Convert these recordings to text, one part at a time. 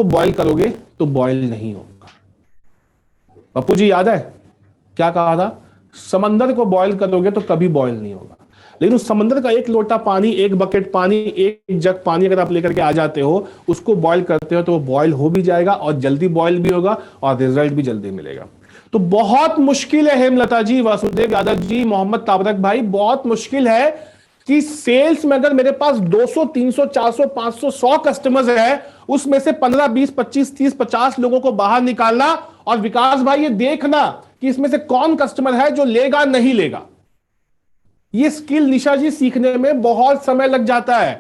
उसको बॉयल करोगे तो बॉयल नहीं होगा। पप्पू जी याद है क्या कहा था? समंदर को बॉयल करोगे तो कभी बॉयल नहीं होगा। लेकिन उस समंदर का एक लोटा पानी, एक बकेट पानी, एक जग पानी अगर आप लेकर के आ जाते हो, उसको बॉयल करते हो तो वो बॉयल हो भी जाएगा और जल्दी बॉयल भी होगा और रिजल्ट भी जल्दी मिलेगा। तो बहुत मुश्किल है हेमलता जी, वासुदेव यादव जी, मोहम्मद ताबरक भाई, बहुत मुश्किल है कि सेल्स में अगर मेरे पास 200 300 400 500 100 कस्टमर्स है, उसमें से 15 20 25 30 50 लोगों को बाहर निकालना। और विकास भाई ये देखना कि इसमें से कौन कस्टमर है जो लेगा नहीं लेगा। ये स्किल निशा जी सीखने में बहुत समय लग जाता है।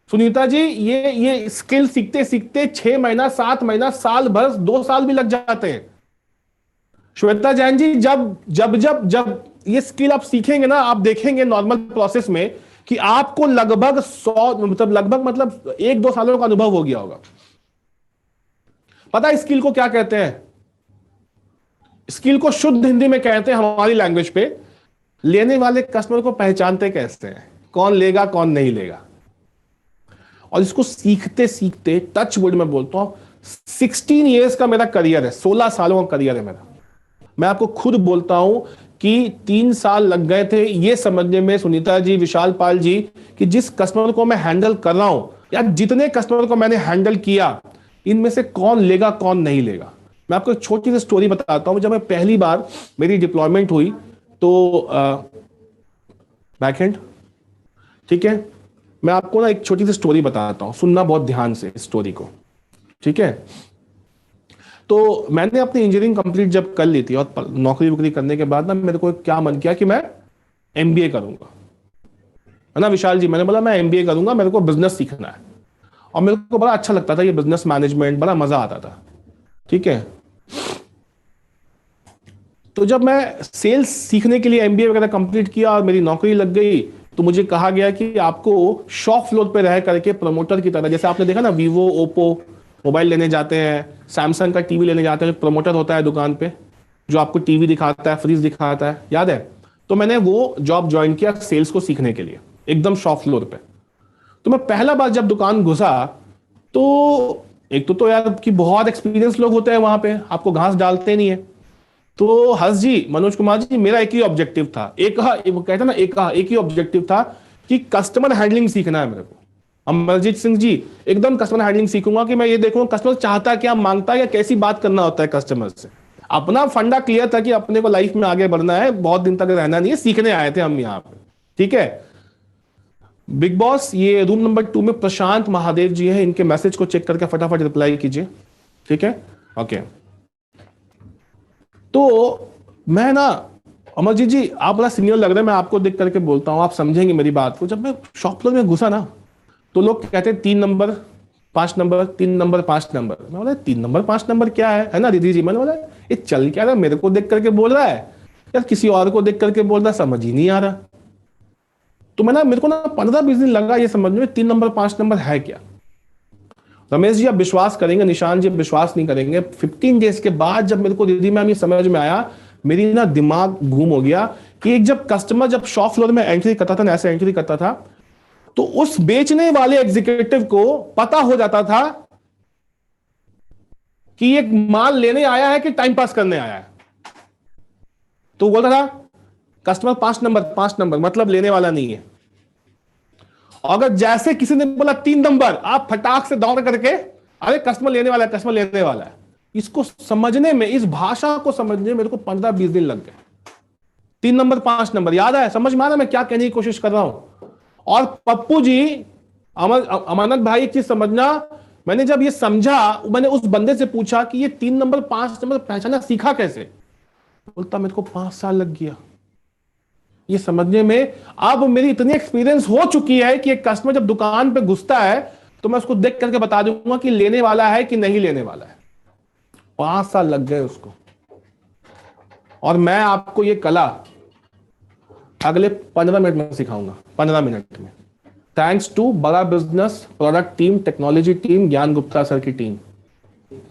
सुनीता जी ये स्किल सीखते सीखते 6 महीना 7 महीना साल भर 2 साल भी लग जाते हैं। श्वेता जैन जी जब जब जब जब ये स्किल आप सीखेंगे ना, आप देखेंगे नॉर्मल प्रोसेस में कि आपको लगभग 100 मतलब 1-2 सालों का अनुभव हो गया होगा। पता है स्किल को क्या कहते हैं? स्किल को शुद्ध हिंदी में कहते हैं हमारी लैंग्वेज पे, लेने वाले कस्टमर को पहचानते कैसे हैं, कौन लेगा कौन नहीं लेगा। और इसको सीखते सीखते टच वुड में बोलता हूं 16 इयर्स का मेरा करियर है, 16 सालों का करियर है मेरा। मैं आपको खुद बोलता हूं कि 3 साल लग गए थे ये समझने में, सुनीता जी, विशाल पाल जी, कि जिस कस्टमर को मैं हैंडल कर रहा हूं या जितने कस्टमर को मैंने हैंडल किया, इनमें से कौन लेगा कौन नहीं लेगा। मैं आपको एक छोटी सी स्टोरी बताता हूं। जब मैं पहली बार मेरी डिप्लॉयमेंट हुई तो बैकहैंड, ठीक है, मैं आपको ना एक छोटी सी स्टोरी बताता हूं, सुनना बहुत ध्यान से इस स्टोरी को, ठीक है। तो मैंने अपनी इंजीनियरिंग कंप्लीट जब कर ली थी और नौकरी वोकरी करने के बाद ना मेरे को क्या मन किया कि मैं एमबीए करूंगा, है ना विशाल जी। मैंने बोला मैं एमबीए करूंगा, मेरे को बिजनेस सीखना है। और मेरे को बड़ा अच्छा लगता था ये बिजनेस मैनेजमेंट, बड़ा मजा आता था, ठीक है। तो जब मैं सेल्स सीखने के लिए एमबीए वगैरह कंप्लीट किया और मेरी नौकरी लग गई, तो मुझे कहा गया कि आपको शॉप फ्लोर पे रह करके प्रमोटर की तरह, जैसे आपने देखा ना वीवो ओप्पो मोबाइल लेने जाते हैं, सैमसंग का टीवी लेने जाते हैं, प्रमोटर होता है दुकान पे जो आपको टीवी दिखाता है, फ्रिज दिखाता है, याद है? तो मैंने वो जॉब ज्वाइन किया सेल्स को सीखने के लिए, एकदम शॉप फ्लोर पे। तो मैं पहला बार जब दुकान घुसा तो एक तो यार कि बहुत एक्सपीरियंस लोग होते हैं वहां पे, आपको घास डालते नहीं है। तो हर्ष जी, मनोज कुमार जी, मेरा एक ही ऑब्जेक्टिव था, वो कहता ना एक ही ऑब्जेक्टिव था कि कस्टमर हैंडलिंग सीखना है मेरे को। अमरजीत सिंह जी, एकदम कस्टमर हैंडलिंग सीखूंगा कि मैं ये देखूंगा कस्टमर चाहता क्या, मांगता है, या कैसी बात करना होता है कस्टमर से। अपना फंडा क्लियर था कि अपने को लाइफ में आगे बढ़ना है, बहुत दिन तक रहना नहीं है, सीखने आए थे हम यहाँ पे, ठीक है। बिग बॉस, ये रूम नंबर 2 में प्रशांत महादेव जी है, इनके मैसेज को चेक करके फटाफट रिप्लाई कीजिए, ठीक है, ओके। तो मैं ना, अमरजीत जी आप बड़ा सीनियर लग रहे हैं, मैं आपको देख करके बोलता हूं, आप समझेंगे मेरी बात को। जब मैं शॉप फ्लोर में घुसा ना तो लोग कहते हैं 3 नंबर 5 नंबर, 3 नंबर 5 नंबर। मैं बोला 3 नंबर 5 नंबर क्या है ना दीदी जी। मैंने बोला ये चल क्या रहा है, मेरे को देख करके बोल रहा है या किसी और को देख करके बोल रहा है, समझ ही नहीं आ रहा। तो मेरे को ना 15-20 दिन लगा ये समझ में 3 नंबर 5 नंबर है क्या। रमेश जी आप विश्वास करेंगे, निशान जी विश्वास नहीं करेंगे, 15 डेज के बाद जब मेरे को दीदी मैम ये समझ में आया, मेरी ना दिमाग घूम हो गया कि एक जब कस्टमर जब शॉप फ्लोर में एंट्री करता था ना, ऐसे एंट्री करता था, तो उस बेचने वाले एग्जीक्यूटिव को पता हो जाता था कि ये माल लेने आया है कि टाइम पास करने आया है। तो बोलता था कस्टमर 5 नंबर मतलब लेने वाला नहीं है। अगर जैसे किसी ने बोला 3 नंबर, आप फटाक से दौड़ करके अरे कस्टमर लेने वाला है, कस्टमर लेने वाला है। इसको समझने में, इस भाषा को समझने में मेरे को 15-20 दिन लग गए। 3 नंबर 5 नंबर याद है, समझ में आ रहा मैं क्या कहने की कोशिश कर रहा हूं। और पप्पू जी, अमानत भाई, एक चीज समझना, मैंने जब ये समझा, मैंने उस बंदे से पूछा कि ये 3 नंबर 5 नंबर पहचाना सीखा कैसे। बोलता मेरे को 5 साल लग गया ये समझने में। अब मेरी इतनी एक्सपीरियंस हो चुकी है कि एक कस्टमर जब दुकान पे घुसता है तो मैं उसको देख करके बता दूंगा कि लेने वाला है कि नहीं लेने वाला है। 5 साल लग गए उसको। और मैं आपको ये कला अगले 15 मिनट में सिखाऊंगा, 15 मिनट में, थैंक्स टू बड़ा business product team, technology team, ज्ञान गुप्ता सर की टीम,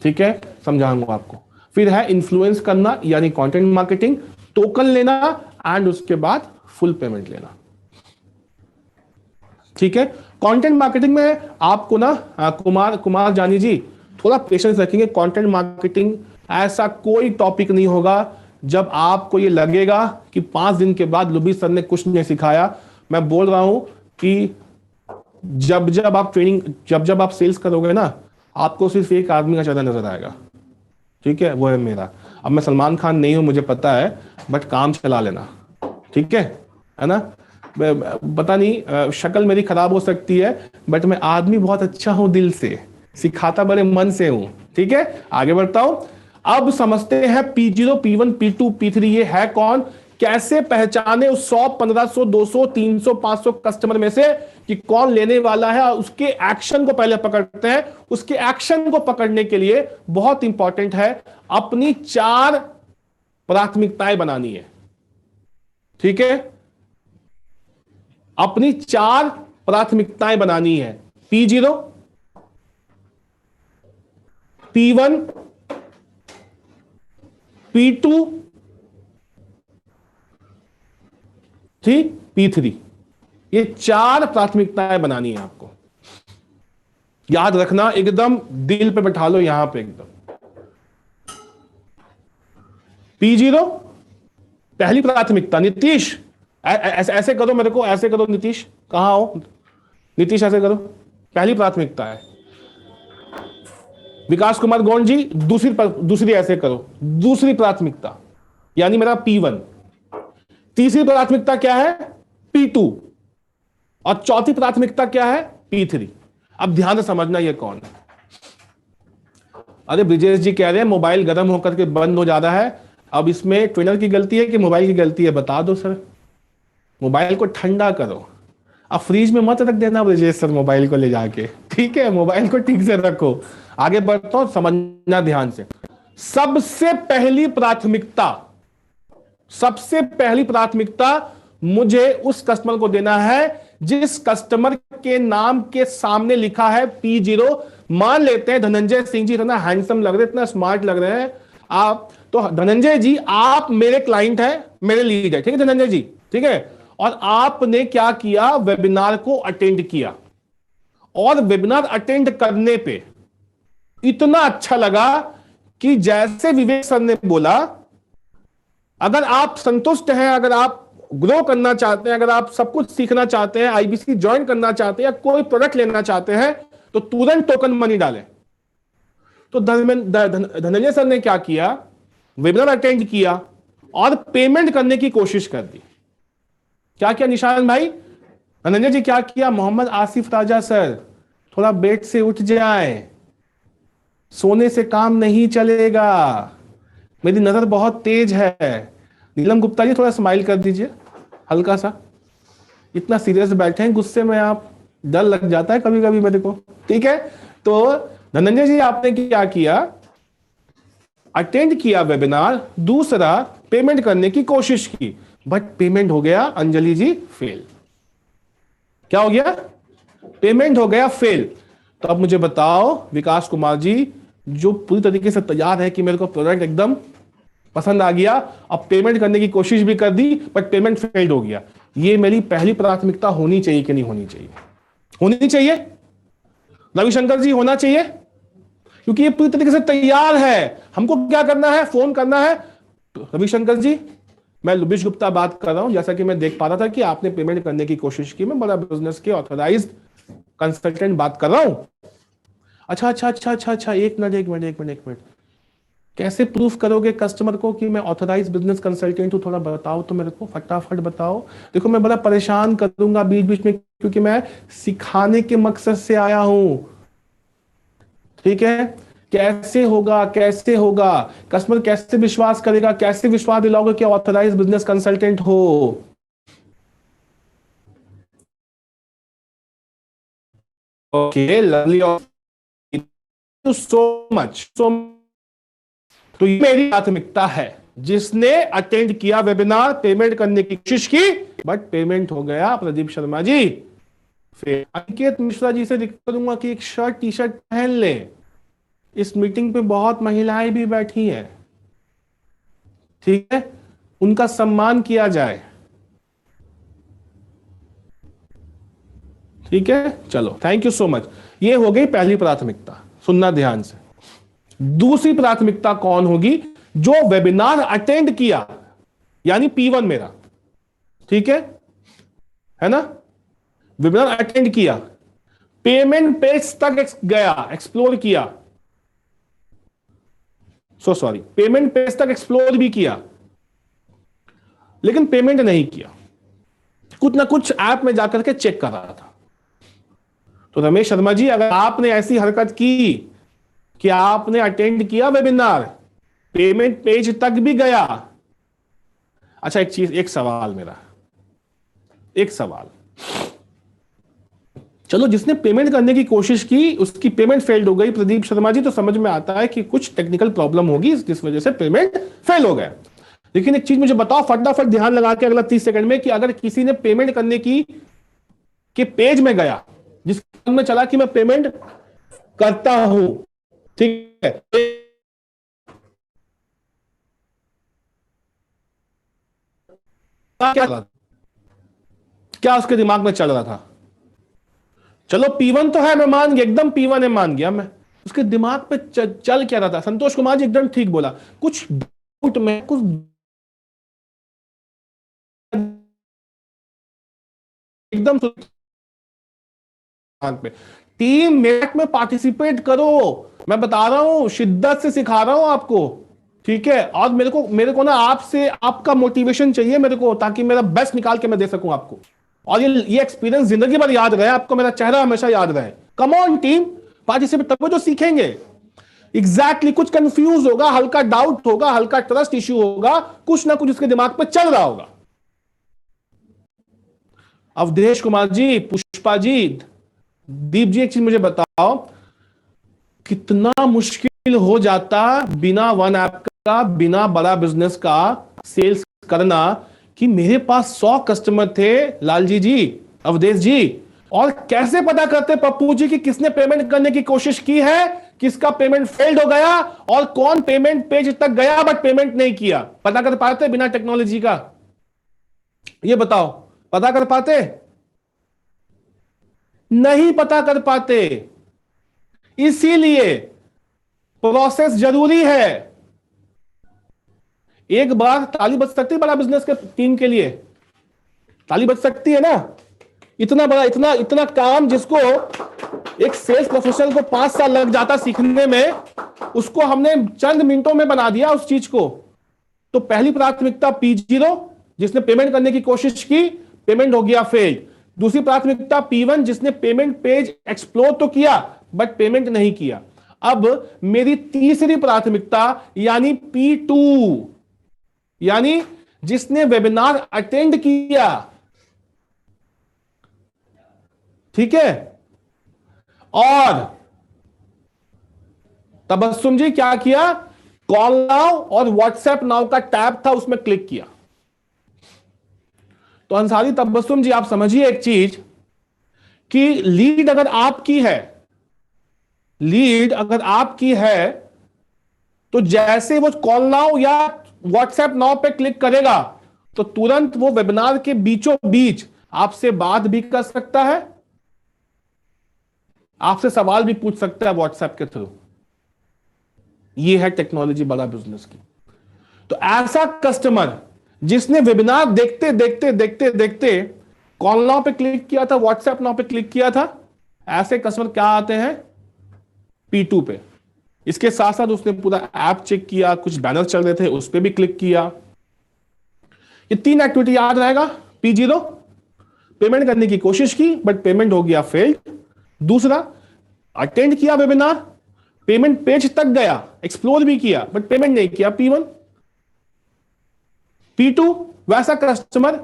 ठीक है, समझाऊंगा आपको। फिर है इन्फ्लुएंस करना यानी कंटेंट मार्केटिंग, टोकन लेना एंड उसके बाद फुल पेमेंट लेना, ठीक है। कंटेंट मार्केटिंग में आपको ना कुमार जानी जी, थोड़ा पेशेंस रखेंगे। कंटेंट मार्केटिंग ऐसा कोई टॉपिक नहीं होगा जब आपको ये लगेगा कि 5 दिन के बाद लुबी सर ने कुछ नहीं सिखाया। मैं बोल रहा हूं कि जब जब आप ट्रेनिंग, जब जब आप सेल्स करोगे ना, आपको सिर्फ एक आदमी का चेहरा नजर आएगा, ठीक है, वो है मेरा। अब मैं सलमान खान नहीं हूं, मुझे पता है, बट काम चला लेना, ठीक है ना। पता नहीं शक्ल मेरी खराब हो सकती है, बट मैं आदमी बहुत अच्छा हूं, दिल से सिखाता बड़े मन से हूं, ठीक है। आगे बढ़ता हूं। अब समझते हैं P0, P1, P2, P3 ये है कौन, कैसे पहचाने उस 100, 1500, 200, 300, 500 कस्टमर में से कि कौन लेने वाला है। उसके एक्शन को पहले पकड़ते हैं। उसके एक्शन को पकड़ने के लिए बहुत इंपॉर्टेंट है, अपनी 4 प्राथमिकताएं बनानी है, ठीक है। अपनी 4 प्राथमिकताएं बनानी है। P0, P1, P2, ठीक, P3। ये 4 प्राथमिकताएं बनानी है आपको। याद रखना, एकदम दिल पे बैठा लो यहां पे एकदम। P0 पहली प्राथमिकता। नीतीश ऐसे करो, मेरे को ऐसे करो। नीतीश कहां हो? नीतीश ऐसे करो, पहली प्राथमिकता है। विकास कुमार गौंड जी दूसरी ऐसे करो, दूसरी प्राथमिकता, यानी मेरा P1। तीसरी प्राथमिकता क्या है? P2। और चौथी प्राथमिकता क्या है? P3। अब ध्यान से समझना ये कौन है। अरे ब्रिजेश जी कह रहे हैं मोबाइल गर्म होकर के बंद हो जा रहा है। अब इसमें ट्रेनर की गलती है कि मोबाइल की गलती है? बता दो सर। मोबाइल को ठंडा करो, अब फ्रिज में मत रख देना ब्रिजेश सर मोबाइल को ले जाके, ठीक है। मोबाइल को ठीक से रखो। आगे बढ़ता हूं, समझना ध्यान से। सबसे पहली प्राथमिकता, सबसे पहली प्राथमिकता मुझे उस कस्टमर को देना है जिस कस्टमर के नाम के सामने लिखा है P0। मान लेते हैं धनंजय सिंह जी, इतना हैंडसम लग रहे हैं, इतना स्मार्ट लग रहे हैं आप, तो धनंजय जी आप मेरे क्लाइंट हैं, मेरे लीड है, ठीक है धनंजय जी, ठीक है। और आपने क्या किया? वेबिनार को अटेंड किया, और वेबिनार अटेंड करने पे इतना अच्छा लगा कि जैसे विवेक सर ने बोला, अगर आप संतुष्ट हैं, अगर आप ग्रो करना चाहते हैं, अगर आप सब कुछ सीखना चाहते हैं, आईबीसी ज्वाइन करना चाहते हैं, या कोई प्रोडक्ट लेना चाहते हैं, तो तुरंत टोकन मनी डालें। तो धनंजय सर ने क्या किया? वेबिनार अटेंड किया और पेमेंट करने की कोशिश कर दी। क्या किया निशान भाई? धनंजय जी क्या किया? मोहम्मद आसिफ राजा सर, थोड़ा बेड से उठ जाए, सोने से काम नहीं चलेगा, मेरी नजर बहुत तेज है। नीलम गुप्ता जी थोड़ा स्माइल कर दीजिए हल्का सा, इतना सीरियस बैठे हैं, गुस्से में आप, डर लग जाता है कभी कभी मेरे को, ठीक है। तो धनंजय जी आपने क्या किया? अटेंड किया वेबिनार, दूसरा पेमेंट करने की कोशिश की, बट पेमेंट हो गया अंजलि जी फेल। क्या हो गया? पेमेंट हो गया फेल। तो अब मुझे बताओ विकास कुमार जी, जो पूरी तरीके से तैयार है कि मेरे को प्रोडक्ट एकदम पसंद आ गया, अब पेमेंट करने की कोशिश भी कर दी बट पेमेंट फेल्ड हो गया, ये मेरी पहली प्राथमिकता होनी चाहिए कि नहीं होनी चाहिए? होनी चाहिए। रविशंकर जी होना चाहिए, क्योंकि ये पूरी तरीके से तैयार है। हमको क्या करना है? फोन करना है। रविशंकर जी, मैं लुबिश गुप्ता बात कर रहा हूं, जैसा कि मैं देख पा रहा था कि आपने पेमेंट करने की कोशिश की, मैं बड़ा बिजनेस के ऑथराइज्ड कंसल्टेंट बात कर रहा हूं। अच्छा अच्छा अच्छा अच्छा अच्छा, एक मिनट, कैसे प्रूफ करोगे कस्टमर को कि मैं ऑथराइज्ड बिजनेस कंसल्टेंट हूं? थोड़ा बताओ तो मेरे को, फटाफट बताओ। देखो मैं बड़ा परेशान करूंगा बीच बीच में, क्योंकि मैं सिखाने के मकसद से आया हूं, ठीक है। कैसे होगा, कैसे होगा? कस्टमर कैसे विश्वास करेगा, कैसे विश्वास दिलाओगे कि ऑथराइज्ड बिजनेस कंसल्टेंट हो? ओके, लवली, सो मच, तो ये मेरी प्राथमिकता है। जिसने अटेंड किया वेबिनार, पेमेंट करने की कोशिश की, बट पेमेंट हो गया प्रदीप शर्मा जी। फिर अंकित मिश्रा जी से रिक्वेस्ट करूंगा कि एक शर्ट टी शर्ट पहन ले, इस मीटिंग पे बहुत महिलाएं भी बैठी हैं, ठीक है, उनका सम्मान किया जाए, ठीक है। चलो, थैंक यू सो मच। ये हो गई पहली प्राथमिकता, सुनना ध्यान से। दूसरी प्राथमिकता कौन होगी? जो वेबिनार अटेंड किया, यानी P1 मेरा, ठीक है ना? वेबिनार अटेंड किया, पेमेंट पेज तक गया, एक्सप्लोर किया, सॉरी, पेमेंट पेज तक एक्सप्लोर भी किया, लेकिन पेमेंट नहीं किया, कुछ ना कुछ ऐप में जाकर के चेक कर रहा था। तो रमेश शर्मा जी, अगर आपने ऐसी हरकत की कि आपने अटेंड किया वेबिनार, पेमेंट पेज तक भी गया, अच्छा एक चीज, एक सवाल मेरा, एक सवाल, चलो जिसने पेमेंट करने की कोशिश की उसकी पेमेंट फेल्ड हो गई प्रदीप शर्मा जी, तो समझ में आता है कि कुछ टेक्निकल प्रॉब्लम होगी जिस वजह से पेमेंट फेल हो गया। लेकिन एक चीज मुझे बताओ, फटाफट ध्यान लगा के अगला 30 सेकंड में, कि अगर किसी ने पेमेंट करने की के पेज में गया, जिसके मन में चला कि मैं पेमेंट करता हूं, ठीक है, क्या उसके दिमाग में चल रहा था? चलो P1 तो है, मैं मान गया, एकदम P1 है, मान गया मैं। उसके दिमाग पे चल क्या रहा था? संतोष कुमार जी एकदम ठीक बोला, कुछ डाउट में, कुछ एकदम पे, टीम मेट में पार्टिसिपेट करो, मैं बता रहा हूं, शिद्दत से सिखा रहा हूं आपको, ठीक है? और मेरे को ना आपसे, आपका मोटिवेशन चाहिए मेरे को, ताकि मेरा बेस्ट निकाल के मैं दे सकूं आपको, और ये एक्सपीरियंस जिंदगी भर याद रहे आपको, मेरा चेहरा हमेशा याद रहे। कम ऑन टीम, पार्टिसिपेट, तब जो सीखेंगे। एग्जैक्टली, कुछ कंफ्यूज होगा, हल्का डाउट होगा, हल्का ट्रस्ट इश्यू होगा, कुछ ना कुछ उसके दिमाग पे चल रहा होगा। अवधेश कुमार जी, पुष्पा जी, दीप जी, एक चीज मुझे बताओ, कितना मुश्किल हो जाता बिना वन ऐप का, बिना बड़ा बिजनेस का सेल्स करना, कि मेरे पास 100 कस्टमर थे लालजी जी, अवधेश जी, और कैसे पता करते पप्पू जी कि किसने पेमेंट करने की कोशिश की है, किसका पेमेंट फेल्ड हो गया, और कौन पेमेंट पेज तक गया बट पेमेंट नहीं किया? पता कर पाते बिना टेक्नोलॉजी का? ये बताओ, पता कर पाते? नहीं पता कर पाते। इसीलिए प्रोसेस जरूरी है। एक बार ताली बज सकती है बड़ा बिजनेस के टीम के लिए? ताली बज सकती है ना? इतना बड़ा, इतना इतना काम, जिसको एक सेल्स प्रोफेशनल को 5 साल लग जाता सीखने में, उसको हमने चंद मिनटों में बना दिया उस चीज को। तो पहली प्राथमिकता P0, जिसने पेमेंट करने की कोशिश की, पेमेंट हो गया फेल। दूसरी प्राथमिकता P1, जिसने पेमेंट पेज एक्सप्लोर तो किया बट पेमेंट नहीं किया। अब मेरी तीसरी प्राथमिकता यानी P2, यानी जिसने वेबिनार अटेंड किया, ठीक है, और तबस्सुम जी क्या किया? कॉल नाउ और व्हाट्सएप नाउ का टैब था, उसमें क्लिक किया। तो अंसारी तबस्सुम जी, आप समझिए एक चीज, कि लीड अगर आपकी है, लीड अगर आपकी है, तो जैसे वो कॉल नाउ या व्हाट्सएप नाउ पे क्लिक करेगा, तो तुरंत वो वेबिनार के बीचों बीच आपसे बात भी कर सकता है, आपसे सवाल भी पूछ सकता है व्हाट्सएप के थ्रू। ये है टेक्नोलॉजी बड़ा बिजनेस की। तो ऐसा कस्टमर जिसने वेबिनार देखते देखते देखते देखते कॉल नाउ पे क्लिक किया था, व्हाट्सएप नाउ पे क्लिक किया था, ऐसे कस्टमर क्या आते हैं? P2 पे। इसके साथ साथ उसने पूरा ऐप चेक किया, कुछ बैनर चल रहे थे उस पर भी क्लिक किया। ये 3 एक्टिविटी याद रहेगा। P0, पेमेंट करने की कोशिश की बट पेमेंट हो गया फेल्ड। दूसरा, अटेंड किया वेबिनार, पेमेंट पेज तक गया, एक्सप्लोर भी किया बट पेमेंट नहीं किया, P1। P2, वैसा कस्टमर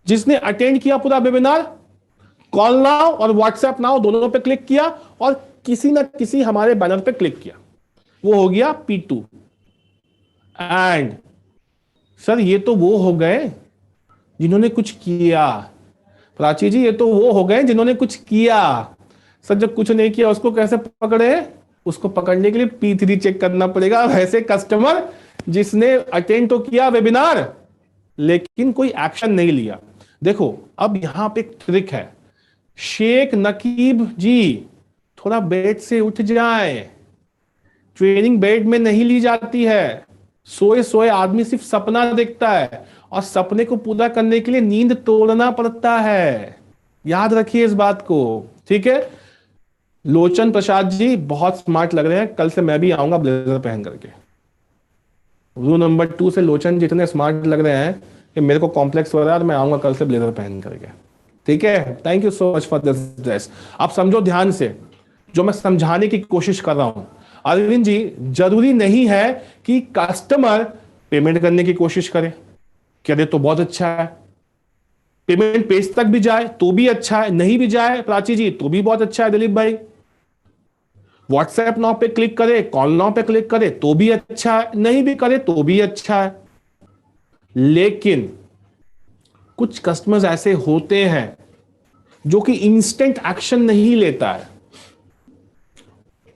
जिसने अटेंड किया पूरा वेबिनार, कॉल नाउ और व्हाट्सएप नाउ दोनों पे क्लिक किया, और किसी ना किसी हमारे बैनर पे क्लिक किया, वो हो गया P2। एंड सर, ये तो वो हो गए जिन्होंने कुछ किया। प्राची जी, ये तो वो हो गए जिन्होंने कुछ किया। सर, जब कुछ नहीं किया उसको कैसे पकड़े? उसको पकड़ने के लिए P3 चेक करना पड़ेगा। वैसे कस्टमर जिसने अटेंड तो किया वेबिनार लेकिन कोई एक्शन नहीं लिया। देखो, अब यहां पे एक ट्रिक है। शेख नकीब जी, थोड़ा बेड से उठ जाए, ट्रेनिंग बेड में नहीं ली जाती है। सोए सोए आदमी सिर्फ सपना देखता है, और सपने को पूरा करने के लिए नींद तोड़ना पड़ता है। याद रखिए इस बात को, ठीक है। लोचन प्रसाद जी बहुत स्मार्ट लग रहे हैं, कल से मैं भी आऊंगा ब्लेजर पहन करके। रूल नंबर 2 से लोचन जी इतने स्मार्ट लग रहे हैं कि मेरे को कॉम्प्लेक्स हो रहा है, और मैं आऊंगा कल से ब्लेजर पहन करके, ठीक है। Thank you so much for this dress. आप समझो ध्यान से जो मैं समझाने की कोशिश कर रहा हूं। अरविंद जी, जरूरी नहीं है कि कस्टमर पेमेंट करने की कोशिश करे, कह दे तो बहुत अच्छा है, पेमेंट पेज तक भी जाए तो भी अच्छा है, नहीं भी जाए प्राची जी तो भी बहुत अच्छा है दिलीप भाई, व्हाट्सएप नाउ पे क्लिक करे, कॉल नाउ पे क्लिक करे तो भी अच्छा है, नहीं भी करे तो भी अच्छा है। लेकिन कुछ कस्टमर्स ऐसे होते हैं जो कि इंस्टेंट एक्शन नहीं लेता है।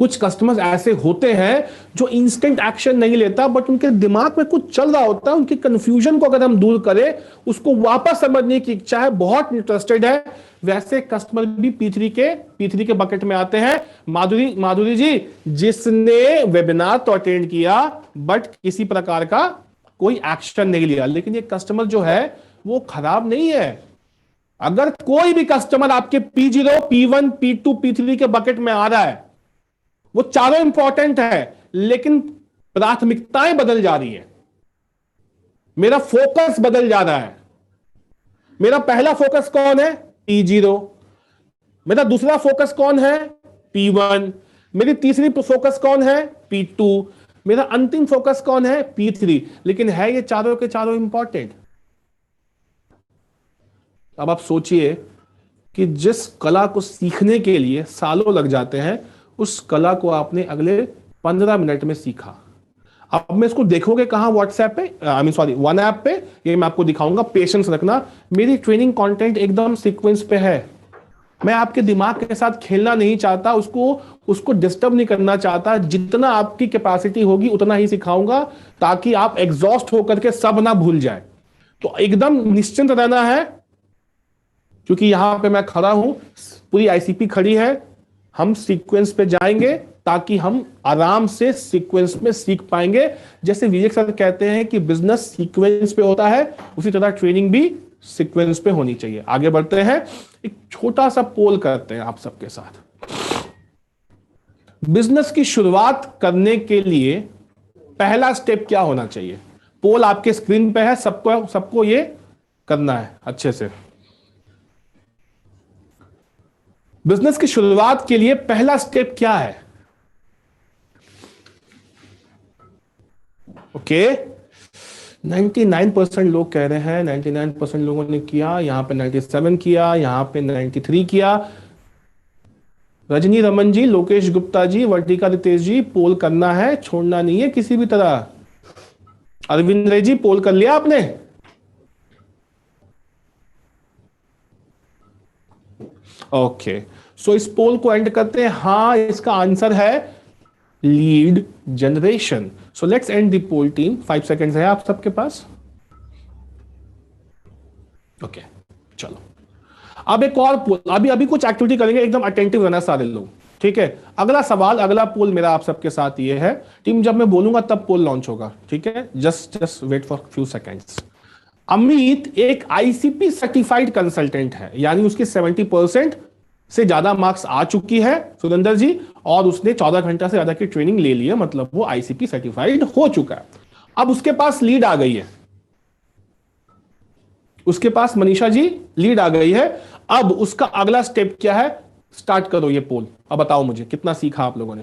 कुछ कस्टमर्स ऐसे होते हैं जो इंस्टेंट एक्शन नहीं लेता, बट उनके दिमाग में कुछ चल रहा होता है, उनकी कंफ्यूजन को अगर हम दूर करें, उसको वापस समझने की इच्छा है, बहुत इंटरेस्टेड है, वैसे कस्टमर भी पी3 के बकेट में आते हैं। माधुरी माधुरी जी, जिसने वेबिनार तो अटेंड किया बट किसी प्रकार का कोई एक्शन नहीं लिया, लेकिन ये कस्टमर जो है वो खराब नहीं है। अगर कोई भी कस्टमर आपके P0, P1, P2, P3 के बकेट में आ रहा है, वो चारों इंपॉर्टेंट है, लेकिन प्राथमिकताएं बदल जा रही है, मेरा फोकस बदल जा रहा है। मेरा पहला फोकस कौन है? P0। मेरा दूसरा फोकस कौन है? P1। मेरी तीसरी फोकस कौन है? P2। मेरा अंतिम फोकस कौन है? P3। लेकिन है ये चारों के चारों इंपॉर्टेंट। अब आप सोचिए कि जिस कला को सीखने के लिए सालों लग जाते हैं, उस कला को आपने अगले 15 मिनट में सीखा। अब मैं इसको देखोगे कहां? व्हाट्सएप पे, I mean sorry, one app पे। ये मैं आपको दिखाऊंगा, पेशेंस रखना। मेरी ट्रेनिंग कंटेंट एकदम सीक्वेंस पे है। मैं आपके दिमाग के साथ खेलना नहीं चाहता, उसको उसको डिस्टर्ब नहीं करना चाहता। जितना आपकी कैपेसिटी होगी उतना ही सिखाऊंगा, ताकि आप एग्जॉस्ट होकर के सब ना भूल जाए। तो एकदम निश्चिंत रहना है, क्योंकि यहां पे मैं खड़ा हूं, पूरी आईसीपी खड़ी है। हम सीक्वेंस पे जाएंगे ताकि हम आराम से सीक्वेंस में सीख पाएंगे। जैसे विजय सर कहते हैं कि बिजनेस सीक्वेंस पे होता है, उसी तरह ट्रेनिंग भी सीक्वेंस पे होनी चाहिए। आगे बढ़ते हैं, एक छोटा सा पोल करते हैं आप सबके साथ। बिजनेस की शुरुआत करने के लिए पहला स्टेप क्या होना चाहिए? पोल आपके स्क्रीन पे है, सबको सबको ये करना है अच्छे से। बिजनेस की शुरुआत के लिए पहला स्टेप क्या है? ओके, 99% लोग कह रहे हैं, 99% लोगों ने किया, यहां पे 97 किया, यहां पे 93 किया। रजनी रमन जी, लोकेश गुप्ता जी, वर्टिका रितेश जी, पोल करना है, छोड़ना नहीं है किसी भी तरह। अरविंद रे जी, पोल कर लिया आपने? ओके, सो इस पोल को एंड करते हैं। हाँ, इसका आंसर है lead generation. So let's end the poll team. 5 seconds है आप सबके पास। ओके, चलो अब एक और पोल, अभी अभी कुछ एक्टिविटी करेंगे, एकदम अटेंटिव रहना सारे लोग, ठीक है। अगला सवाल, अगला पोल मेरा आप सबके साथ ये है, टीम जब मैं बोलूंगा तब पोल लॉन्च होगा, ठीक है। Just wait for few seconds. Amit एक आईसीपी सर्टिफाइड कंसल्टेंट है, यानी उसके 70% से ज्यादा मार्क्स आ चुकी है सुरेंद्र जी, और उसने 14 घंटा से ज्यादा की ट्रेनिंग ले ली है, मतलब वो आईसीपी सर्टिफाइड हो चुका है। अब उसके पास लीड आ गई है, उसके पास मनीषा जी लीड आ गई है। अब उसका अगला स्टेप क्या है? स्टार्ट करो ये पोल। अब बताओ मुझे कितना सीखा आप लोगों ने?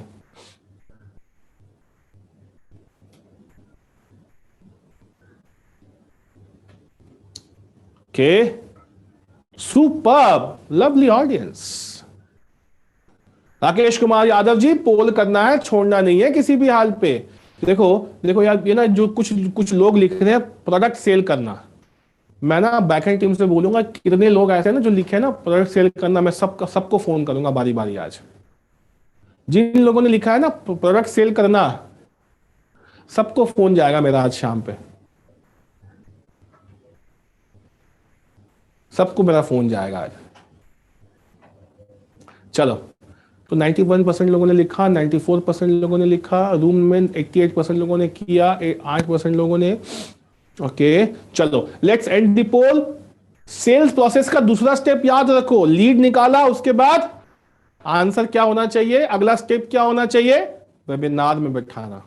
Okay, superb, lovely audience. Rakesh Kumar Yadav ji, poll करना है, छोड़ना नहीं है किसी भी हाल पे। देखो देखो यार, ये ना जो कुछ कुछ लोग लिख रहे हैं प्रोडक्ट सेल करना, मैं ना बैकएंड टीम से बोलूंगा कितने लोग ऐसे हैं ना जो लिखे हैं ना प्रोडक्ट सेल करना, मैं सबको फोन करूंगा बारी बारी आज। जिन लोगों ने लिखा है ना प्रोडक्ट सेल करना, सबको फोन जाएगा मेरा आज शाम पे, सबको मेरा फोन जाएगा आज। चलो तो 91% लोगों ने लिखा, 94% लोगों ने लिखा, रूम में 88% लोगों ने किया, 8% लोगों ने। ओके चलो let's end the poll. Sales process का दूसरा स्टेप याद रखो, लीड निकाला, उसके बाद आंसर क्या होना चाहिए, अगला स्टेप क्या होना चाहिए, वेबिनार में बैठाना।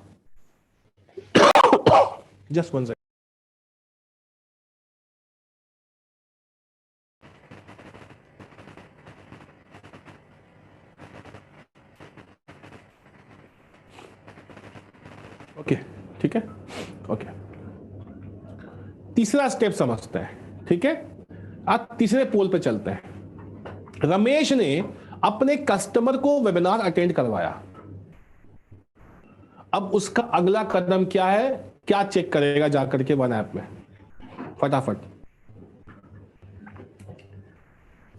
Just one second. ओके ठीक है। ओके तीसरा स्टेप समझते हैं, ठीक है। आज तीसरे पोल पे चलते हैं। रमेश ने अपने कस्टमर को वेबिनार अटेंड करवाया। अब उसका अगला कदम क्या है, क्या चेक करेगा जाकर के वन ऐप में, फटाफट।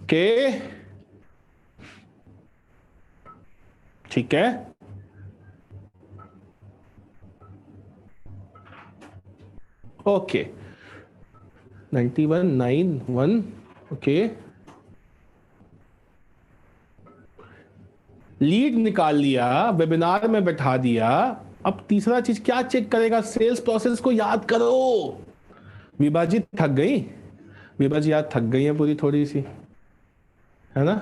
के ठीक है, ओके 9191 ओके, लीड निकाल लिया, वेबिनार में बैठा दिया। अब तीसरा चीज क्या चेक करेगा, सेल्स प्रोसेस को याद करो। विभा जी थक गई, विभा जी याद थक गई है पूरी थोड़ी सी, है ना।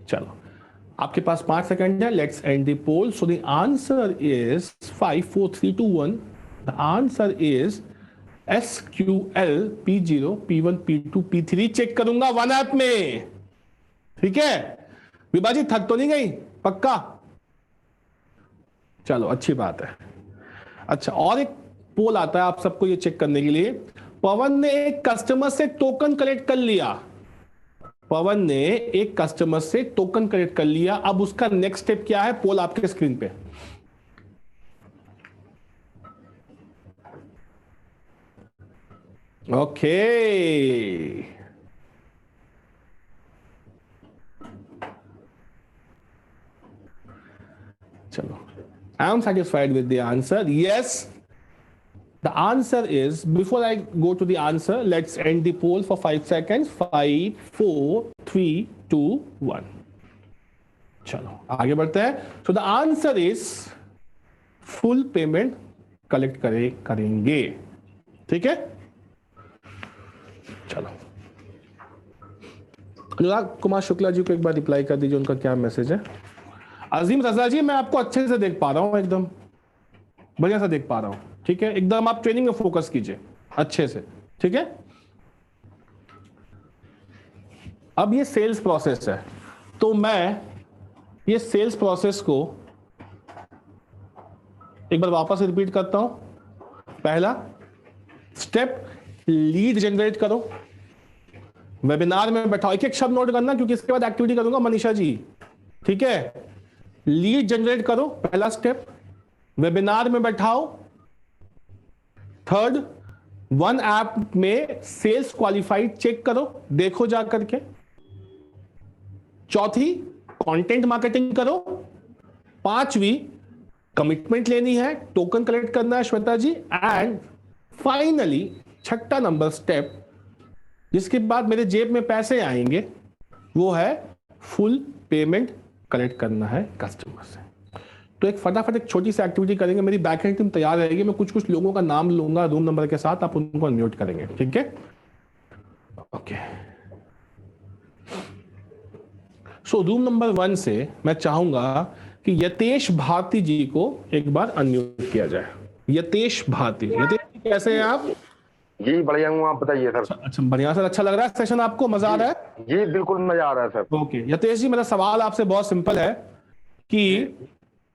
चलो आपके पास 5 सेकंड है, let's end the poll. So the answer is 5 4 3 2 1। The answer is SQL P0 P1 P2 P3 check करूंगा वन ऐप में, ठीक है। विभाजी थक तो नहीं गई, पक्का। चलो अच्छी बात है। अच्छा और एक पोल आता है आप सबको ये चेक करने के लिए। पवन ने एक कस्टमर से टोकन कलेक्ट कर लिया, पवन ने एक कस्टमर से टोकन कलेक्ट कर लिया। अब उसका नेक्स्ट स्टेप क्या है, पोल आपके स्क्रीन पे। ओके चलो, I am satisfied with the answer, yes. The answer is, before I go to the answer, let's end the poll for 5 seconds. 5 4 3 2 1। चलो आगे बढ़ते हैं। So the answer is full payment collect करेंगे, ठीक है। चलो अनुराग कुमार शुक्ला जी को एक बार रिप्लाई कर दीजिए, उनका क्या मैसेज है। अजीम रजा जी मैं आपको अच्छे से देख पा रहा हूं, एकदम बढ़िया से देख पा रहा हूं, ठीक है। एकदम आप ट्रेनिंग में फोकस कीजिए अच्छे से, ठीक है। अब ये सेल्स प्रोसेस है, तो मैं ये सेल्स प्रोसेस को एक बार वापस रिपीट करता हूं। पहला स्टेप, लीड जनरेट करो, वेबिनार में बैठाओ। एक एक शब्द नोट करना क्योंकि इसके बाद एक्टिविटी करूंगा मनीषा जी, ठीक है। लीड जनरेट करो, पहला स्टेप। वेबिनार में बैठाओ, थर्ड वन ऐप में सेल्स क्वालिफाइड चेक करो, देखो जा करके। चौथी कंटेंट मार्केटिंग करो। पांचवी कमिटमेंट लेनी है, टोकन कलेक्ट करना है श्वेता जी। एंड फाइनली छठा नंबर स्टेप, जिसके बाद मेरे जेब में पैसे आएंगे, वो है फुल पेमेंट कलेक्ट करना है कस्टमर से। तो एक फटाफट एक छोटी सी एक्टिविटी करेंगे, मेरी बैकएंड टीम तैयार रहेगी। मैं कुछ कुछ लोगों का नाम लूंगा रूम नंबर के साथ, आप उनको अनम्यूट करेंगे, ठीक है। ओके सो रूम नंबर 1 से मैं चाहूंगा कि यतेश भारती जी को एक बार अनम्यूट किया जाए। यतेश भारती, यतेश जी कैसे हैं आप? जी बढ़िया हूँ, आप बताइए सर। अच्छा बढ़िया सर, अच्छा लग रहा है सेशन आपको, मजा आ रहा है? जी बिल्कुल मजा आ रहा है सर। ओके यतेश जी, मेरा सवाल आपसे बहुत सिंपल है कि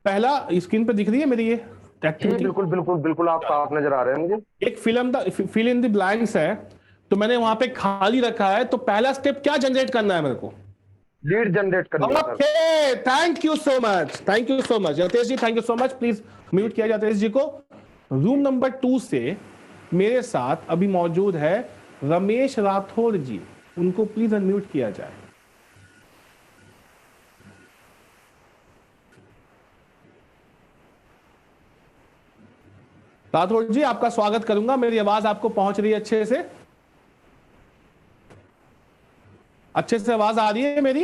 पहला स्क्रीन पे दिख रही है मेरी ये एक्टिविटी? बिल्कुल बिल्कुल बिल्कुल आप साफ नजर आ रहे हैं मुझे। एक फिल इन द ब्लैंक्स है, तो मैंने वहां पे खाली रखा है। तो पहला स्टेप क्या जनरेट करना है मेरे को? लीड जनरेट करनी है। Okay thank you so much, thank you so much Yatesh ji, thank you so much. Please mute किया जाए यतेश जी को। रूम नंबर 2 से मेरे साथ अभी मौजूद है रमेश राठौड़ जी, उनको प्लीज अनम्यूट किया जाए। राठौड़ जी आपका स्वागत करूंगा, मेरी आवाज आपको पहुंच रही है अच्छे से? अच्छे से आवाज आ रही है मेरी?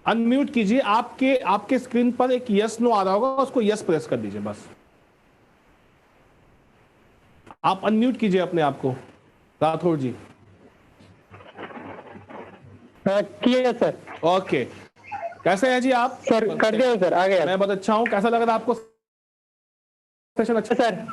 अनम्यूट कीजिए। आपके आपके स्क्रीन पर एक यस नो आ रहा होगा, उसको यस प्रेस कर दीजिए बस। आप अनम्यूट कीजिए अपने आप को, राठौर जी। किया सर। ओके, कैसे हैं जी आप? सर कर दिया सर, आ गया मैं बहुत अच्छा हूं। कैसा लग रहा है आपको सेशन? अच्छा सर।